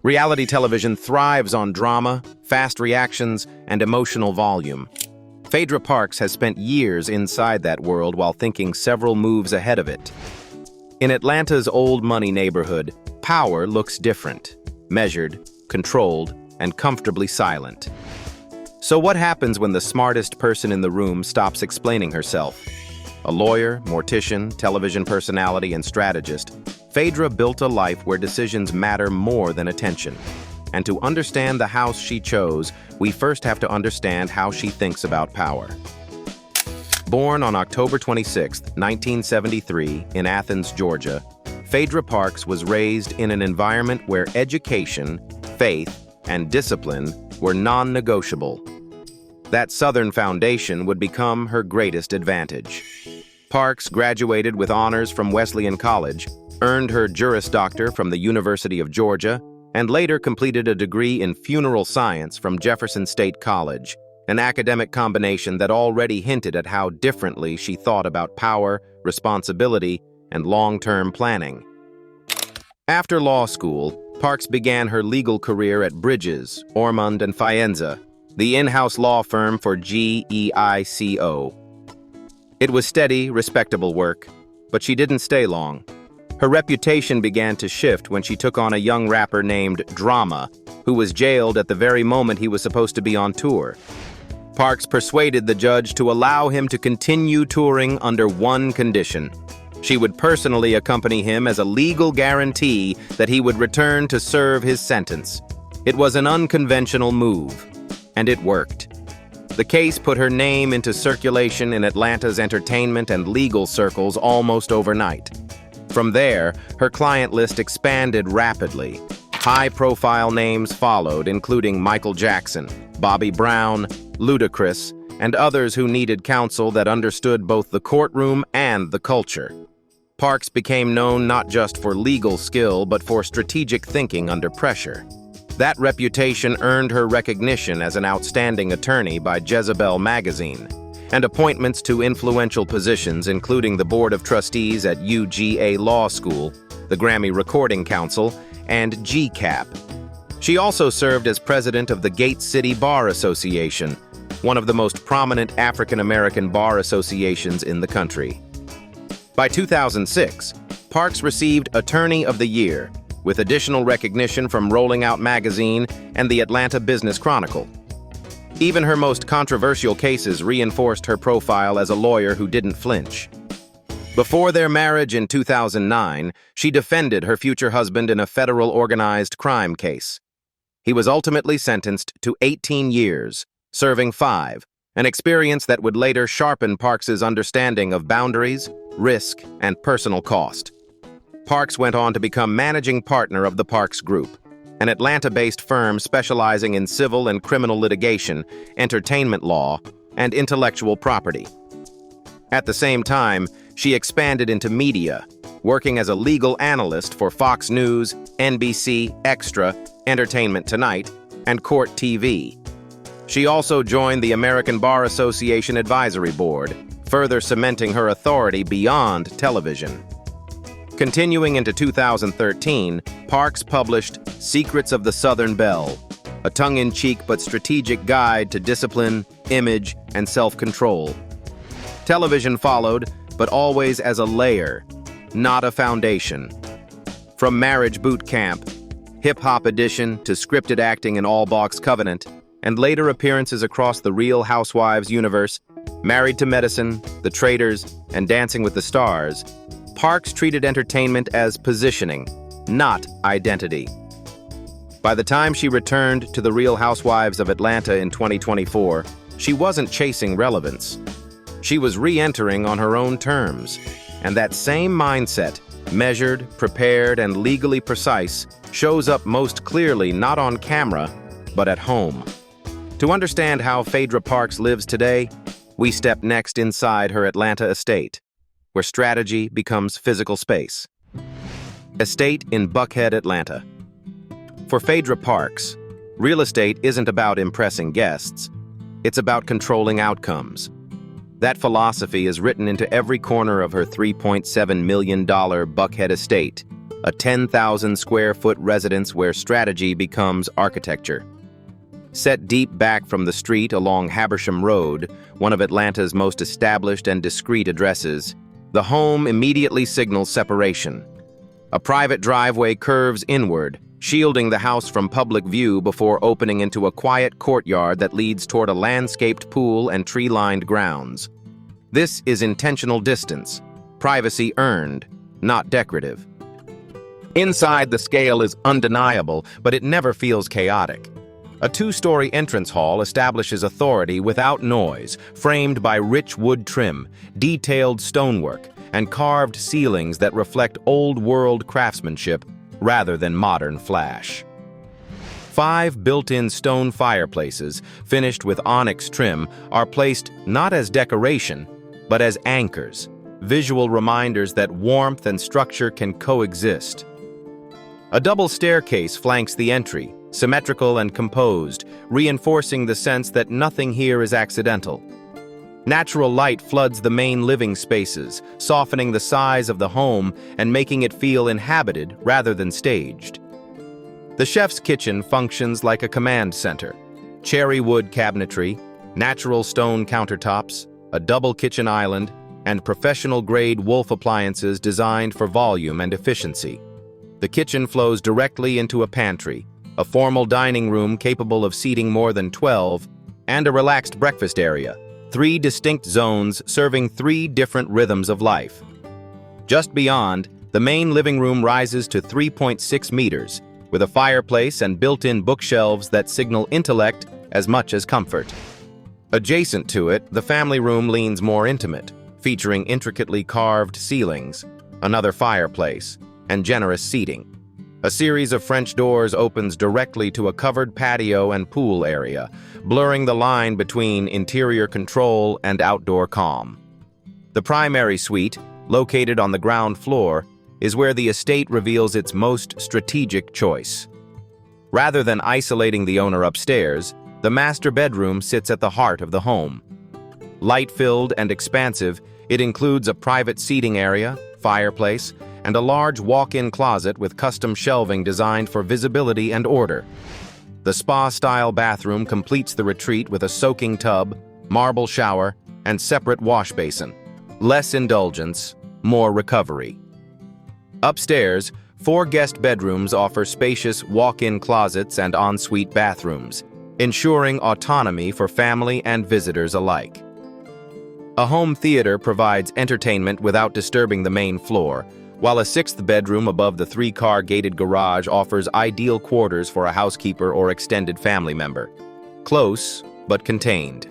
Reality television thrives on drama, fast reactions, and emotional volume. Phaedra Parks has spent years inside that world while thinking several moves ahead of it. In Atlanta's old money neighborhood, power looks different, measured, controlled, and comfortably silent. So what happens when the smartest person in the room stops explaining herself? A lawyer, mortician, television personality, and strategist, Phaedra built a life where decisions matter more than attention. And to understand the house she chose, we first have to understand how she thinks about power. Born on October 26, 1973, in Athens, Georgia, Phaedra Parks was raised in an environment where education, faith, and discipline were non-negotiable. That Southern foundation would become her greatest advantage. Parks graduated with honors from Wesleyan College, earned her Juris Doctor from the University of Georgia, and later completed a degree in funeral science from Jefferson State College, an academic combination that already hinted at how differently she thought about power, responsibility, and long-term planning. After law school, Parks began her legal career at Bridges, Ormond & Fienza, the in-house law firm for GEICO. It was steady, respectable work, but she didn't stay long. Her reputation began to shift when she took on a young rapper named Drama, who was jailed at the very moment he was supposed to be on tour. Parks persuaded the judge to allow him to continue touring under one condition. She would personally accompany him as a legal guarantee that he would return to serve his sentence. It was an unconventional move, and it worked. The case put her name into circulation in Atlanta's entertainment and legal circles almost overnight. From there, her client list expanded rapidly. High-profile names followed, including Michael Jackson, Bobby Brown, Ludacris, and others who needed counsel that understood both the courtroom and the culture. Parks became known not just for legal skill, but for strategic thinking under pressure. That reputation earned her recognition as an outstanding attorney by Jezebel magazine, and appointments to influential positions including the Board of Trustees at UGA Law School, the Grammy Recording Council, and GCAP. She also served as president of the Gate City Bar Association, one of the most prominent African-American bar associations in the country. By 2006, Parks received Attorney of the Year, with additional recognition from Rolling Out magazine and the Atlanta Business Chronicle. Even her most controversial cases reinforced her profile as a lawyer who didn't flinch. Before their marriage in 2009, she defended her future husband in a federal organized crime case. He was ultimately sentenced to 18 years, serving 5, an experience that would later sharpen Parks's understanding of boundaries, risk, and personal cost. Parks went on to become managing partner of the Parks Group, an Atlanta-based firm specializing in civil and criminal litigation, entertainment law, and intellectual property. At the same time, she expanded into media, working as a legal analyst for Fox News, NBC, Extra, Entertainment Tonight, and Court TV. She also joined the American Bar Association Advisory Board, further cementing her authority beyond television. Continuing into 2013, Parks published Secrets of the Southern Belle, a tongue-in-cheek but strategic guide to discipline, image, and self-control. Television followed, but always as a layer, not a foundation. From Marriage Boot Camp, Hip Hop Edition to scripted acting in All Box Covenant, and later appearances across the Real Housewives universe, Married to Medicine, The Traitors, and Dancing with the Stars, Parks treated entertainment as positioning, not identity. By the time she returned to the Real Housewives of Atlanta in 2024, she wasn't chasing relevance. She was re-entering on her own terms, and that same mindset, measured, prepared, and legally precise, shows up most clearly not on camera, but at home. To understand how Phaedra Parks lives today, we step next inside her Atlanta estate, where strategy becomes physical space. Estate in Buckhead, Atlanta. For Phaedra Parks, real estate isn't about impressing guests. It's about controlling outcomes. That philosophy is written into every corner of her $3.7 million Buckhead estate, a 10,000 square foot residence where strategy becomes architecture. Set deep back from the street along Habersham Road, one of Atlanta's most established and discreet addresses, the home immediately signals separation. A private driveway curves inward, shielding the house from public view before opening into a quiet courtyard that leads toward a landscaped pool and tree-lined grounds. This is intentional distance, privacy earned, not decorative. Inside, the scale is undeniable, but it never feels chaotic. A two-story entrance hall establishes authority without noise, framed by rich wood trim, detailed stonework, and carved ceilings that reflect old-world craftsmanship rather than modern flash. 5 built-in stone fireplaces, finished with onyx trim, are placed not as decoration, but as anchors, visual reminders that warmth and structure can coexist. A double staircase flanks the entry, symmetrical and composed, reinforcing the sense that nothing here is accidental. Natural light floods the main living spaces, softening the size of the home and making it feel inhabited rather than staged. The chef's kitchen functions like a command center. Cherry wood cabinetry, natural stone countertops, a double kitchen island, and professional-grade Wolf appliances designed for volume and efficiency. The kitchen flows directly into a pantry, a formal dining room capable of seating more than 12, and a relaxed breakfast area. 3 distinct zones serving 3 different rhythms of life. Just beyond, the main living room rises to 3.6 meters, with a fireplace and built-in bookshelves that signal intellect as much as comfort. Adjacent to it, the family room leans more intimate, featuring intricately carved ceilings, another fireplace, and generous seating. A series of French doors opens directly to a covered patio and pool area, blurring the line between interior control and outdoor calm. The primary suite, located on the ground floor, is where the estate reveals its most strategic choice. Rather than isolating the owner upstairs, the master bedroom sits at the heart of the home. Light-filled and expansive, it includes a private seating area, fireplace, and a large walk-in closet with custom shelving designed for visibility and order. The spa-style bathroom completes the retreat with a soaking tub, marble shower, and separate wash basin. Less indulgence, more recovery. Upstairs, 4 guest bedrooms offer spacious walk-in closets and ensuite bathrooms, ensuring autonomy for family and visitors alike. A home theater provides entertainment without disturbing the main floor, while a 6th bedroom above the 3-car gated garage offers ideal quarters for a housekeeper or extended family member. Close, but contained.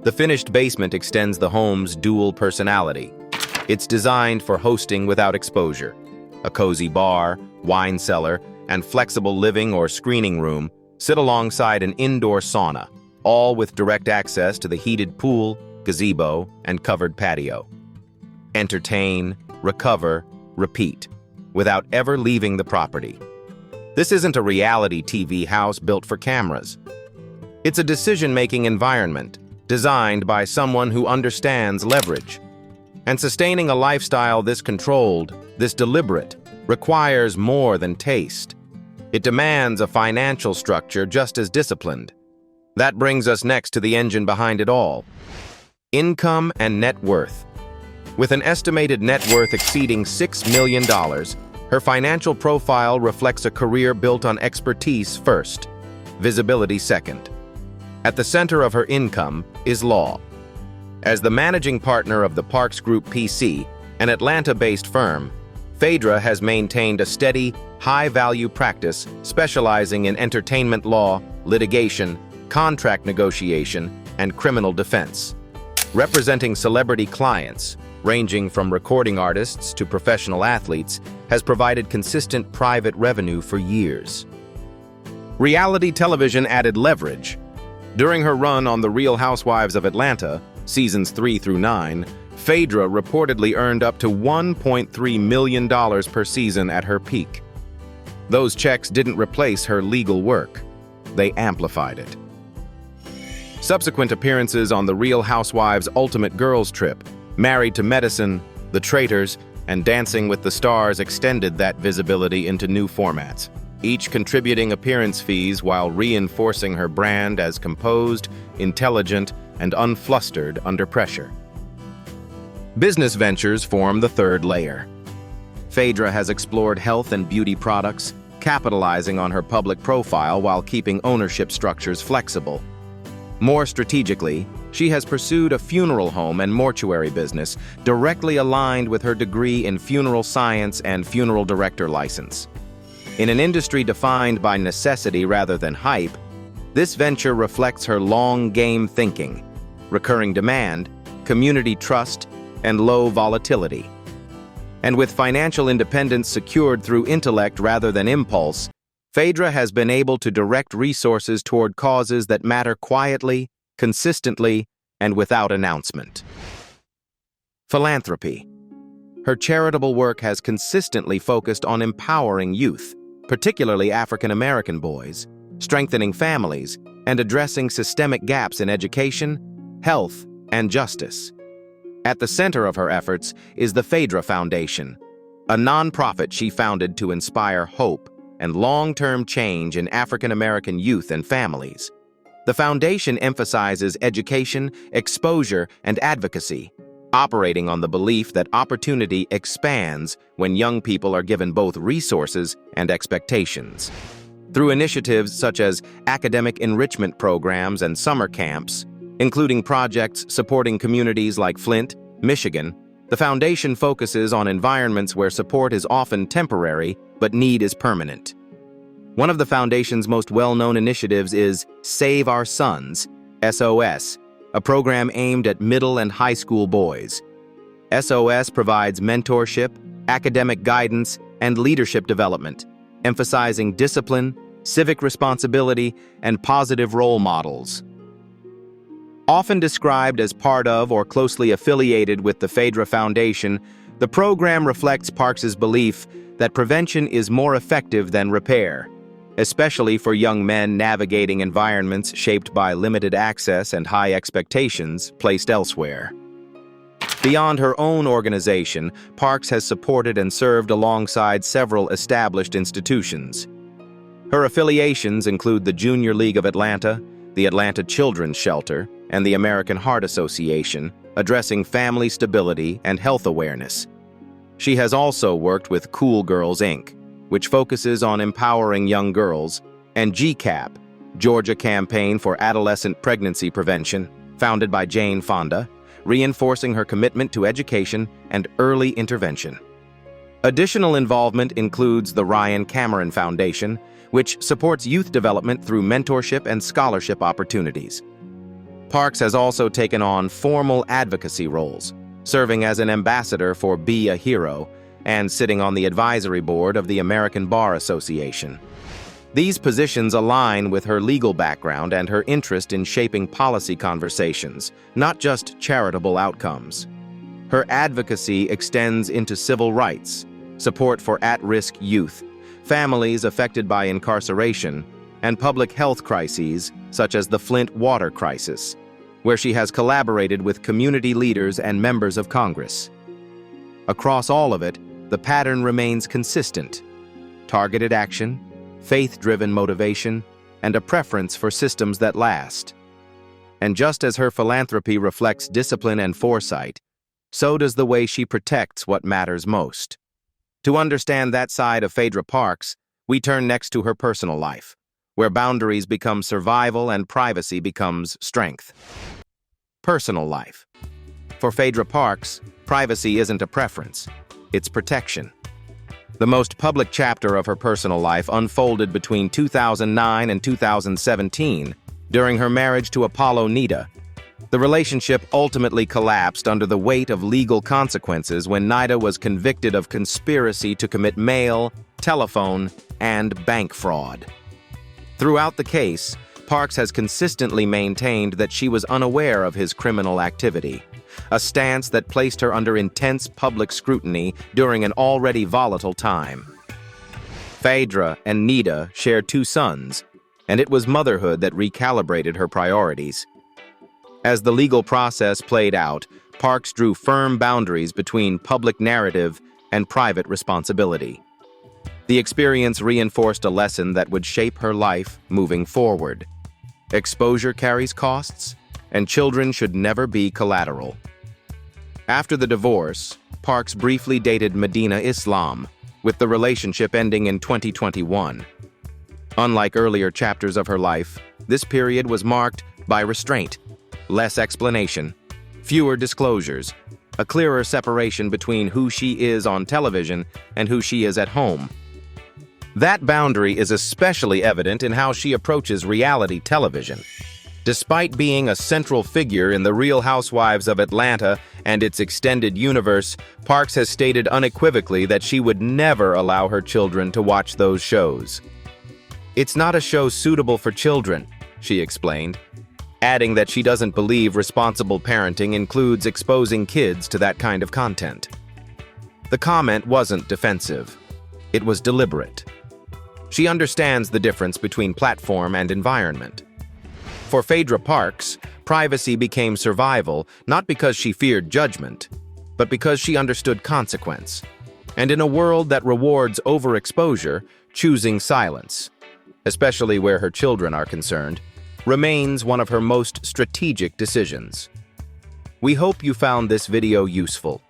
The finished basement extends the home's dual personality. It's designed for hosting without exposure. A cozy bar, wine cellar, and flexible living or screening room sit alongside an indoor sauna, all with direct access to the heated pool, gazebo, and covered patio. Entertain, recover, repeat, without ever leaving the property. This isn't a reality TV house built for cameras. It's a decision-making environment designed by someone who understands leverage. And sustaining a lifestyle this controlled, this deliberate, requires more than taste. It demands a financial structure just as disciplined. That brings us next to the engine behind it all: income and net worth. With an estimated net worth exceeding $6 million, her financial profile reflects a career built on expertise first, visibility second. At the center of her income is law. As the managing partner of the Parks Group PC, an Atlanta-based firm, Phaedra has maintained a steady, high-value practice specializing in entertainment law, litigation, contract negotiation, and criminal defense. Representing celebrity clients, ranging from recording artists to professional athletes, has provided consistent private revenue for years. Reality television added leverage. During her run on The Real Housewives of Atlanta, seasons 3 through 9, Phaedra reportedly earned up to $1.3 million per season at her peak. Those checks didn't replace her legal work. They amplified it. Subsequent appearances on The Real Housewives' Ultimate Girls Trip, Married to Medicine, The Traitors, and Dancing with the Stars extended that visibility into new formats, each contributing appearance fees while reinforcing her brand as composed, intelligent, and unflustered under pressure. Business ventures form the third layer. Phaedra has explored health and beauty products, capitalizing on her public profile while keeping ownership structures flexible. More strategically, she has pursued a funeral home and mortuary business directly aligned with her degree in funeral science and funeral director license. In an industry defined by necessity rather than hype, this venture reflects her long-game thinking, recurring demand, community trust, and low volatility. And with financial independence secured through intellect rather than impulse, Phaedra has been able to direct resources toward causes that matter quietly, consistently, and without announcement. Philanthropy. Her charitable work has consistently focused on empowering youth, particularly African American boys, strengthening families, and addressing systemic gaps in education, health, and justice. At the center of her efforts is the Phaedra Foundation, a nonprofit she founded to inspire hope and long-term change in African American youth and families. The foundation emphasizes education, exposure, and advocacy, operating on the belief that opportunity expands when young people are given both resources and expectations. Through initiatives such as academic enrichment programs and summer camps, including projects supporting communities like Flint, Michigan, the foundation focuses on environments where support is often temporary, but need is permanent. One of the foundation's most well-known initiatives is Save Our Sons, SOS, a program aimed at middle and high school boys. SOS provides mentorship, academic guidance, and leadership development, emphasizing discipline, civic responsibility, and positive role models. Often described as part of or closely affiliated with the Phaedra Foundation, the program reflects Parks's belief that prevention is more effective than repair, especially for young men navigating environments shaped by limited access and high expectations placed elsewhere. Beyond her own organization, Parks has supported and served alongside several established institutions. Her affiliations include the Junior League of Atlanta, the Atlanta Children's Shelter, and the American Heart Association, addressing family stability and health awareness. She has also worked with Cool Girls, Inc., which focuses on empowering young girls, and GCAP, Georgia Campaign for Adolescent Pregnancy Prevention, founded by Jane Fonda, reinforcing her commitment to education and early intervention. Additional involvement includes the Ryan Cameron Foundation, which supports youth development through mentorship and scholarship opportunities. Parks has also taken on formal advocacy roles, serving as an ambassador for Be a Hero and sitting on the advisory board of the American Bar Association. These positions align with her legal background and her interest in shaping policy conversations, not just charitable outcomes. Her advocacy extends into civil rights, support for at-risk youth, families affected by incarceration, and public health crises such as the Flint water crisis, where she has collaborated with community leaders and members of Congress. Across all of it, the pattern remains consistent: targeted action, faith-driven motivation, and a preference for systems that last. And just as her philanthropy reflects discipline and foresight, so does the way she protects what matters most. To understand that side of Phaedra Parks, we turn next to her personal life, where boundaries become survival and privacy becomes strength. Personal life. For Phaedra Parks, privacy isn't a preference, it's protection. The most public chapter of her personal life unfolded between 2009 and 2017 during her marriage to Apollo Nida. The relationship ultimately collapsed under the weight of legal consequences when Nida was convicted of conspiracy to commit mail, telephone, and bank fraud. Throughout the case, Parks has consistently maintained that she was unaware of his criminal activity, a stance that placed her under intense public scrutiny during an already volatile time. Phaedra and Nida shared 2 sons, and it was motherhood that recalibrated her priorities. As the legal process played out, Parks drew firm boundaries between public narrative and private responsibility. The experience reinforced a lesson that would shape her life moving forward. Exposure carries costs, and children should never be collateral. After the divorce, Parks briefly dated Medina Islam, with the relationship ending in 2021. Unlike earlier chapters of her life, this period was marked by restraint, less explanation, fewer disclosures, a clearer separation between who she is on television and who she is at home. That boundary is especially evident in how she approaches reality television. Despite being a central figure in The Real Housewives of Atlanta and its extended universe, Parks has stated unequivocally that she would never allow her children to watch those shows. "It's not a show suitable for children," she explained, adding that she doesn't believe responsible parenting includes exposing kids to that kind of content. The comment wasn't defensive. It was deliberate. She understands the difference between platform and environment. For Phaedra Parks, privacy became survival not because she feared judgment, but because she understood consequence. And in a world that rewards overexposure, choosing silence, especially where her children are concerned, remains one of her most strategic decisions. We hope you found this video useful.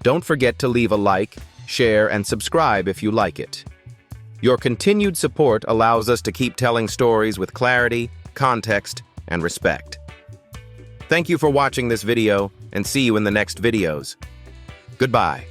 Don't forget to leave a like, share, and subscribe if you like it. Your continued support allows us to keep telling stories with clarity, context, and respect. Thank you for watching this video, and see you in the next videos. Goodbye.